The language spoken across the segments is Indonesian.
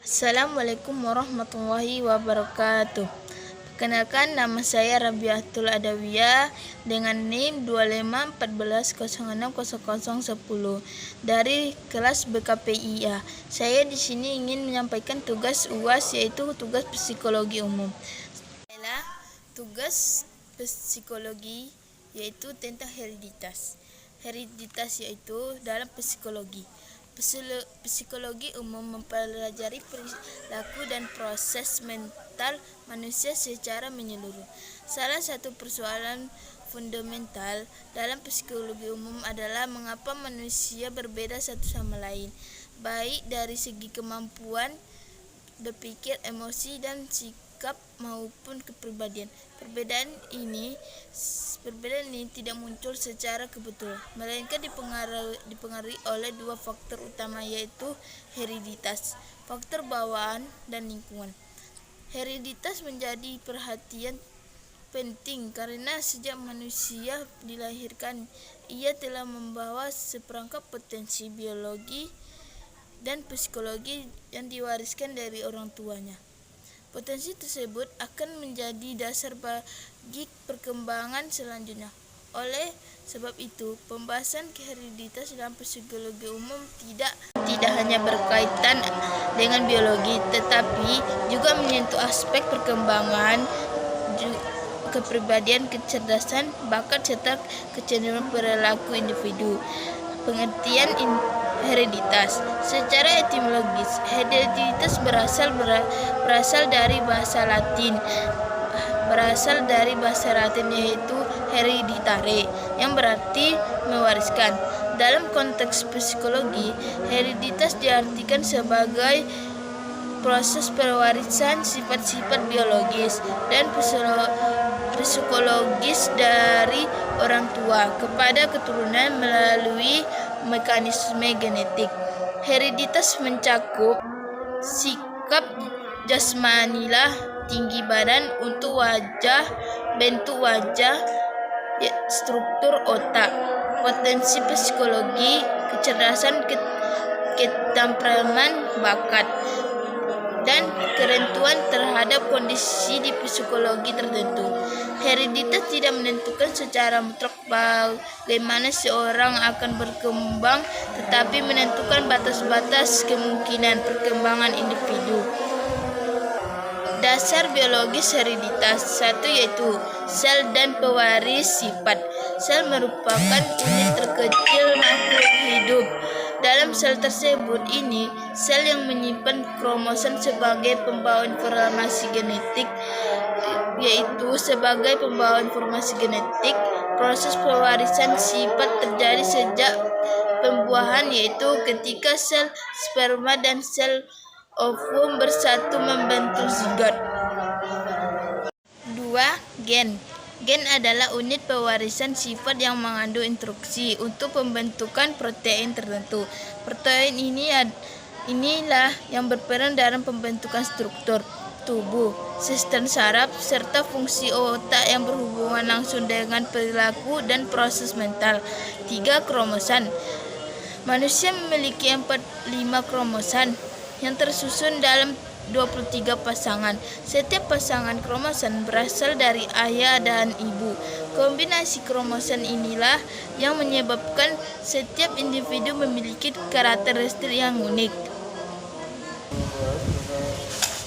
Assalamualaikum warahmatullahi wabarakatuh. Perkenalkan, nama saya Rabiatul Adawiyah dengan NIM 2514060010 dari kelas BKPIA. Saya di sini ingin menyampaikan tugas UAS, yaitu tugas psikologi umum. Adalah tugas psikologi yaitu tentang hereditas. Hereditas yaitu dalam psikologi. Psikologi umum mempelajari perilaku dan proses mental manusia secara menyeluruh. Salah satu persoalan fundamental dalam psikologi umum adalah mengapa manusia berbeda satu sama lain, baik dari segi kemampuan berpikir, emosi, dan sikap maupun kepribadian. Perbedaan ini tidak muncul secara kebetulan, melainkan dipengaruhi oleh dua faktor utama, yaitu hereditas, faktor bawaan, dan lingkungan. Hereditas menjadi perhatian penting karena sejak manusia dilahirkan, ia telah membawa seperangkat potensi biologi dan psikologi yang diwariskan dari orang tuanya. Potensi tersebut akan menjadi dasar bagi perkembangan selanjutnya. Oleh sebab itu, pembahasan hereditas dalam psikologi umum tidak hanya berkaitan dengan biologi, tetapi juga menyentuh aspek perkembangan, kepribadian, kecerdasan, bakat, serta kecenderungan perilaku individu. Pengertian hereditas secara etimologis, hereditas berasal dari bahasa Latin yaitu hereditare, yang berarti mewariskan. Dalam konteks psikologi, hereditas diartikan sebagai proses pewarisan sifat-sifat biologis dan psikologis dari orang tua kepada keturunan melalui mekanisme genetik. Hereditas mencakup sikap jasmanilah, tinggi badan, bentuk wajah, struktur otak, potensi psikologi, kecerdasan, ketemperamen, bakat, dan kerentuan terhadap kondisi di psikologi tertentu. Hereditas tidak menentukan secara mutlak bagaimana seorang akan berkembang, tetapi menentukan batas-batas kemungkinan perkembangan individu. Dasar biologis hereditas: 1. Yaitu sel dan pewaris sifat. Sel merupakan unit terkecil makhluk hidup. Dalam sel tersebut sel yang menyimpan kromosom sebagai pembawa informasi genetik, Proses pewarisan sifat terjadi sejak pembuahan, yaitu ketika sel sperma dan sel ovum bersatu membentuk zigot. 2. Gen. Gen adalah unit pewarisan sifat yang mengandung instruksi untuk pembentukan protein tertentu. Protein inilah yang berperan dalam pembentukan struktur tubuh, sistem saraf, serta fungsi otak yang berhubungan langsung dengan perilaku dan proses mental. 3. Kromosom. Manusia memiliki 45 kromosom yang tersusun dalam 23 pasangan. Setiap pasangan kromosom berasal dari ayah dan ibu. Kombinasi kromosom inilah yang menyebabkan setiap individu memiliki karakteristik yang unik.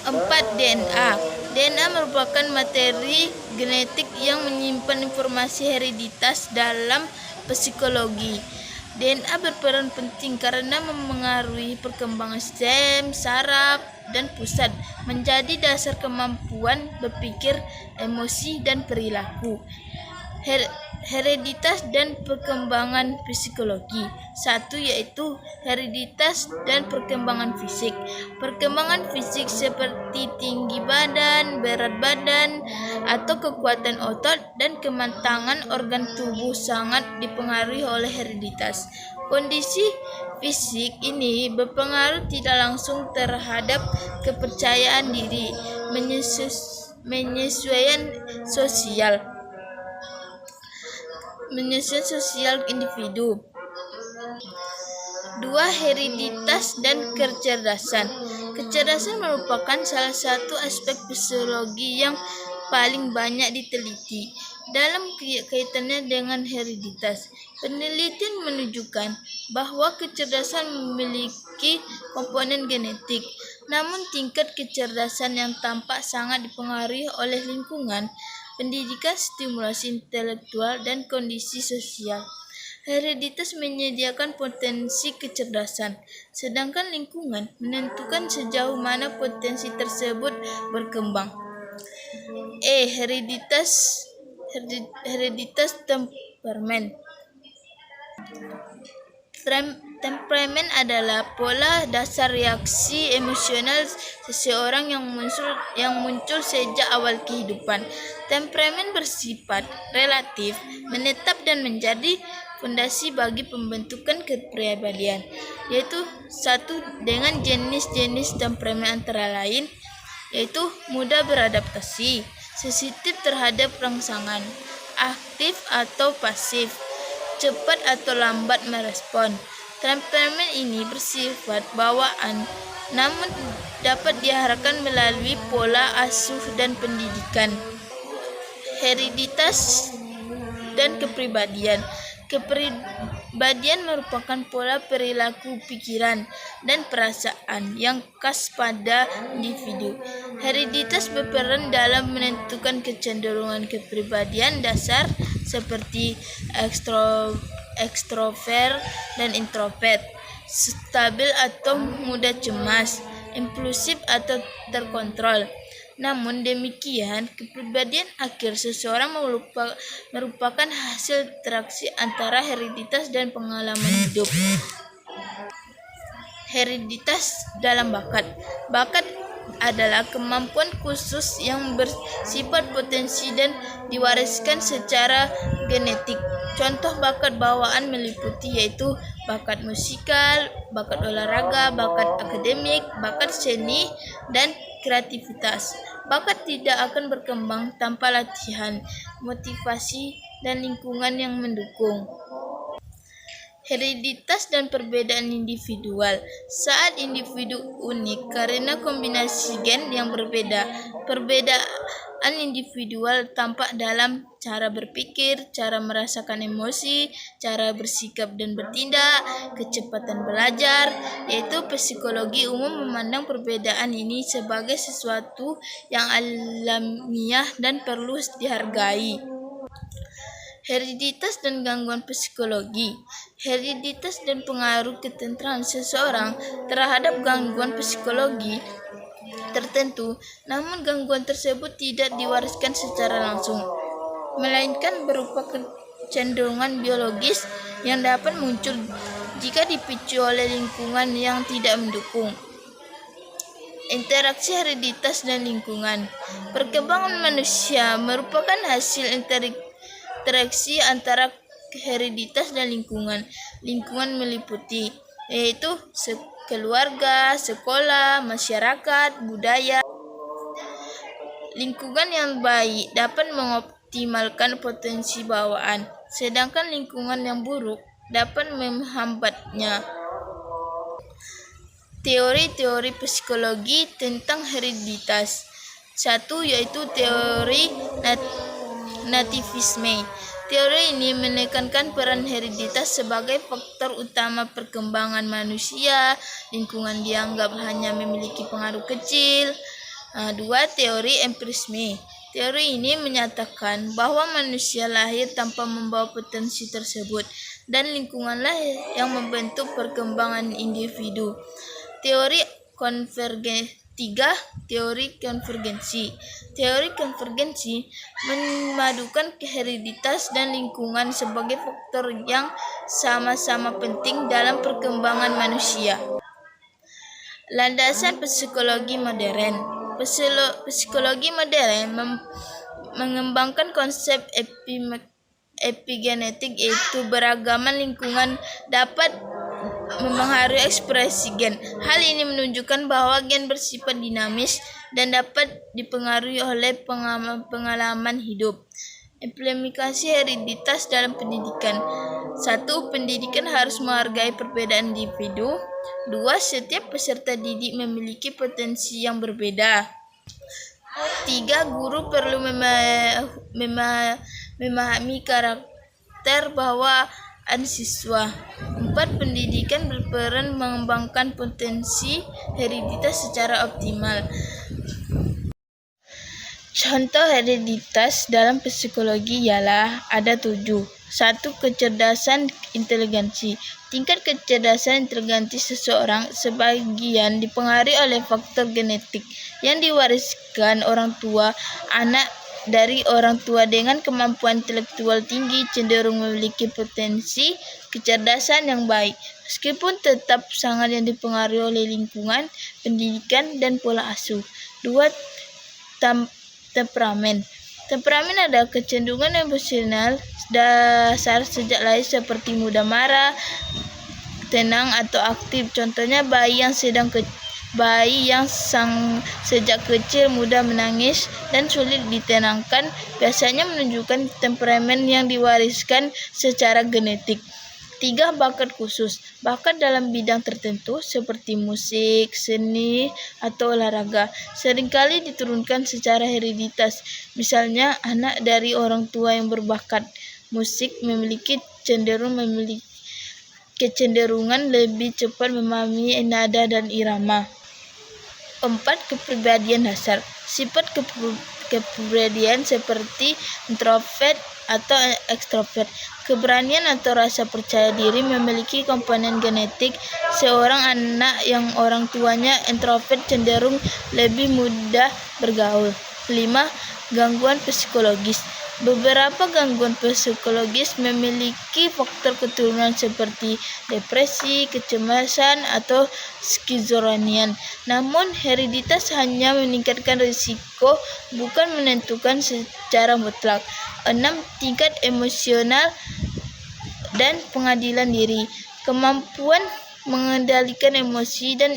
4. DNA. DNA merupakan materi genetik yang menyimpan informasi hereditas dalam psikologi. DNA berperan penting karena memengaruhi perkembangan sistem saraf dan pusat, menjadi dasar kemampuan berpikir, emosi, dan perilaku. Hereditas dan perkembangan psikologi. 1. Yaitu hereditas dan perkembangan fisik. Perkembangan fisik seperti tinggi badan, berat badan, atau kekuatan otot dan kematangan organ tubuh sangat dipengaruhi oleh hereditas. Kondisi fisik ini berpengaruh tidak langsung terhadap kepercayaan diri, menyesuaikan sosial individu. 2. Hereditas dan kecerdasan. Kecerdasan merupakan salah satu aspek fisiologi yang paling banyak diteliti dalam kaitannya dengan hereditas. Penelitian menunjukkan bahwa kecerdasan memiliki komponen genetik, namun tingkat kecerdasan yang tampak sangat dipengaruhi oleh lingkungan, pendidikan, stimulasi intelektual, dan kondisi sosial. Hereditas menyediakan potensi kecerdasan, sedangkan lingkungan menentukan sejauh mana potensi tersebut berkembang. Hereditas temperamen. Temperamen adalah pola dasar reaksi emosional seseorang yang muncul sejak awal kehidupan. Temperamen bersifat relatif, menetap dan menjadi fondasi bagi pembentukan kepribadian, yaitu satu dengan jenis-jenis temperamen antara lain, yaitu mudah beradaptasi, sensitif terhadap rangsangan, aktif atau pasif, cepat atau lambat merespon. Temperamen ini bersifat bawaan, namun dapat diarahkan melalui pola asuh dan pendidikan. Hereditas dan kepribadian. Kepribadian merupakan pola perilaku, pikiran, dan perasaan yang khas pada individu. Hereditas berperan dalam menentukan kecenderungan kepribadian dasar seperti ekstrovert dan introvert, stabil atau mudah cemas, impulsif atau terkontrol. Namun demikian, kepribadian akhir seseorang merupakan hasil interaksi antara hereditas dan pengalaman hidup. Hereditas dalam bakat. Bakat adalah kemampuan khusus yang bersifat potensi dan diwariskan secara genetik. Contoh bakat bawaan meliputi yaitu bakat musikal, bakat olahraga, bakat akademik, bakat seni, dan kreativitas. Bakat tidak akan berkembang tanpa latihan, motivasi, dan lingkungan yang mendukung. Hereditas dan perbedaan individual. Saat individu unik karena kombinasi gen yang berbeda. Perbedaan individual tampak dalam cara berpikir, cara merasakan emosi, cara bersikap dan bertindak, kecepatan belajar, yaitu psikologi umum memandang perbedaan ini sebagai sesuatu yang alamiah dan perlu dihargai. Hereditas dan gangguan psikologi. Hereditas dan pengaruh ketentraman seseorang terhadap gangguan psikologi tertentu, namun gangguan tersebut tidak diwariskan secara langsung, melainkan berupa kecenderungan biologis yang dapat muncul jika dipicu oleh lingkungan yang tidak mendukung. Interaksi hereditas dan lingkungan. Perkembangan manusia merupakan hasil interaksi antara hereditas dan lingkungan. Lingkungan meliputi yaitu keluarga, sekolah, masyarakat, budaya. Lingkungan yang baik dapat mengoptimalkan potensi bawaan, sedangkan lingkungan yang buruk dapat menghambatnya. Teori-teori psikologi tentang hereditas. Satu yaitu teori nativisme. Teori ini menekankan peran hereditas sebagai faktor utama perkembangan manusia. Lingkungan dianggap hanya memiliki pengaruh kecil. Dua, teori empirisme. Teori ini menyatakan bahwa manusia lahir tanpa membawa potensi tersebut dan lingkunganlah yang membentuk perkembangan individu. Teori konvergensi. 3. Teori konvergensi. Teori konvergensi memadukan hereditas dan lingkungan sebagai faktor yang sama-sama penting dalam perkembangan manusia. Landasan psikologi modern. Psikologi modern mengembangkan konsep epigenetik, yaitu beragaman lingkungan dapat memengaruhi ekspresi gen. Hal ini menunjukkan bahwa gen bersifat dinamis dan dapat dipengaruhi oleh pengalaman hidup. Implementasi hereditas dalam pendidikan. 1. Pendidikan harus menghargai perbedaan individu. 2. Setiap peserta didik memiliki potensi yang berbeda. 3. Guru perlu memahami karakter bawaan siswa. 4. Pendidikan berperan mengembangkan potensi hereditas secara optimal. Contoh hereditas dalam psikologi ialah ada 7. 1. Kecerdasan inteligensi. Tingkat kecerdasan inteligensi seseorang sebagian dipengaruhi oleh faktor genetik yang diwariskan orang tua. Anak dari orang tua dengan kemampuan intelektual tinggi cenderung memiliki potensi kecerdasan yang baik, meskipun tetap sangat yang dipengaruhi oleh lingkungan, pendidikan, dan pola asuh. 2. Temperamen. Temperamen adalah kecenderungan emosional dasar sejak lahir seperti mudah marah, tenang atau aktif. Contohnya bayi yang sejak kecil mudah menangis dan sulit ditenangkan biasanya menunjukkan temperamen yang diwariskan secara genetik. 3. Bakat khusus. Bakat dalam bidang tertentu seperti musik, seni, atau olahraga seringkali diturunkan secara hereditas. Misalnya, anak dari orang tua yang berbakat musik memiliki kecenderungan lebih cepat memahami nada dan irama. 4. Kepribadian dasar. Sifat kepribadian seperti introvert atau ekstrovert, keberanian atau rasa percaya diri memiliki komponen genetik. Seorang anak yang orang tuanya introvert cenderung lebih mudah bergaul. 5. Gangguan psikologis. Beberapa gangguan psikologis memiliki faktor keturunan seperti depresi, kecemasan, atau skizofrenia. Namun, hereditas hanya meningkatkan risiko, bukan menentukan secara mutlak. 6. Tingkat emosional dan pengadilan diri. Kemampuan mengendalikan emosi dan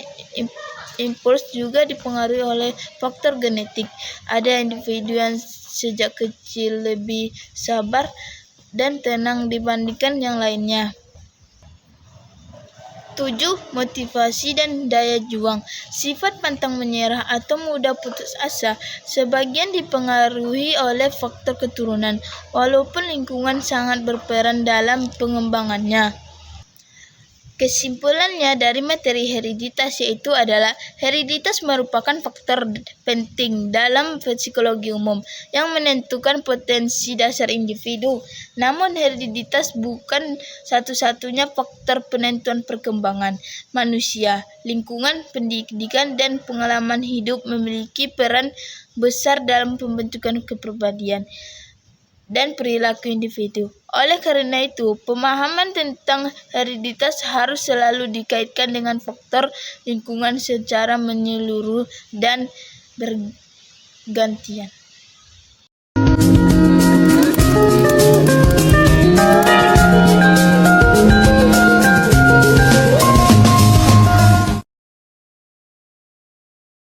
impuls juga dipengaruhi oleh faktor genetik. Ada individu yang sejak kecil lebih sabar dan tenang dibandingkan yang lainnya. 7. Motivasi dan daya juang. Sifat pantang menyerah atau mudah putus asa sebagian dipengaruhi oleh faktor keturunan, walaupun lingkungan sangat berperan dalam pengembangannya. Kesimpulannya dari materi hereditas yaitu adalah hereditas merupakan faktor penting dalam psikologi umum yang menentukan potensi dasar individu. Namun hereditas bukan satu-satunya faktor penentuan perkembangan manusia. Lingkungan, pendidikan, dan pengalaman hidup memiliki peran besar dalam pembentukan kepribadian dan perilaku individu. Oleh karena itu, pemahaman tentang hereditas harus selalu dikaitkan dengan faktor lingkungan secara menyeluruh dan bergantian.